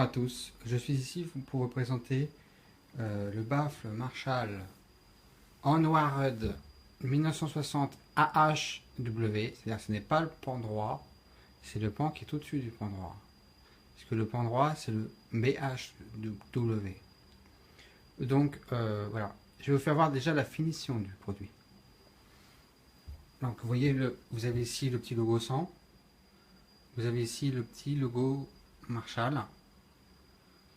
à tous, je suis ici pour vous présenter le baffle Marshall Onward 1960 AHW, c'est-à-dire que ce n'est pas le pan droit, c'est le pan qui est au-dessus du pan droit. Parce que le pan droit c'est le BHW. Donc voilà, je vais vous faire voir déjà la finition du produit. Donc vous voyez, vous avez ici le petit logo 100, vous avez ici le petit logo Marshall,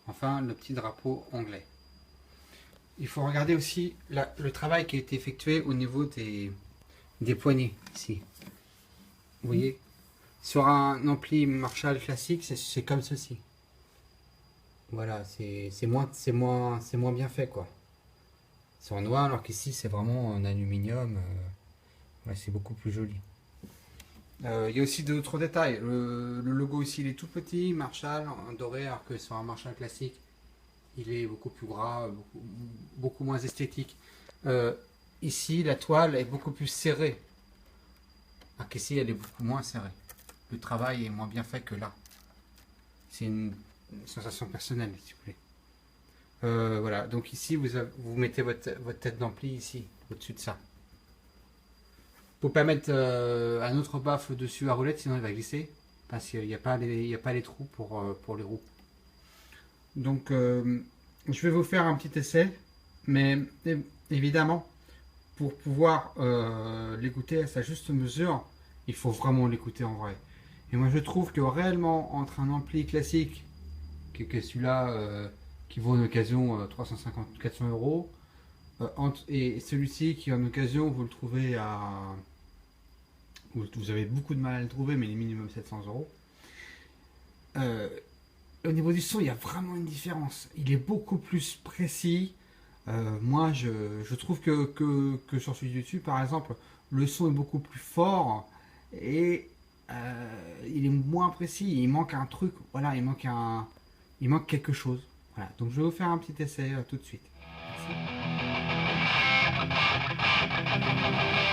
enfin le petit drapeau anglais. Il faut regarder aussi le travail qui a été effectué au niveau des poignées ici. Vous voyez, sur un ampli Marshall classique, c'est comme ceci. Voilà, c'est moins bien fait quoi. C'est en noir alors qu'ici c'est vraiment en aluminium. Ouais, c'est beaucoup plus joli. Il y a aussi d'autres détails. Le logo ici il est tout petit, Marshall en doré, alors que sur un Marshall classique il est beaucoup plus gras, beaucoup moins esthétique. Ici la toile est beaucoup plus serrée, alors qu'ici elle est beaucoup moins serrée. Le travail est moins bien fait que là. C'est une sensation personnelle si vous voulez. Voilà, donc ici vous mettez votre tête d'ampli ici, au-dessus de ça. Faut pas mettre un autre baffle dessus à roulette, sinon il va glisser, parce qu'il n'y a pas les trous pour les roues. Donc je vais vous faire un petit essai, mais évidemment pour pouvoir l'écouter à sa juste mesure, il faut vraiment l'écouter en vrai. Et moi je trouve que réellement entre un ampli classique, qui est celui-là qui vaut en occasion 350-400 euros, et celui-ci qui en occasion vous le trouvez à... Vous avez beaucoup de mal à le trouver, mais il est minimum 700 euros. Au niveau du son, il y a vraiment une différence. Il est beaucoup plus précis. Moi, je trouve que sur celui du dessus, par exemple, le son est beaucoup plus fort et il est moins précis. Il manque un truc. Voilà, il manque quelque chose. Voilà. Donc, je vais vous faire un petit essai tout de suite. Merci.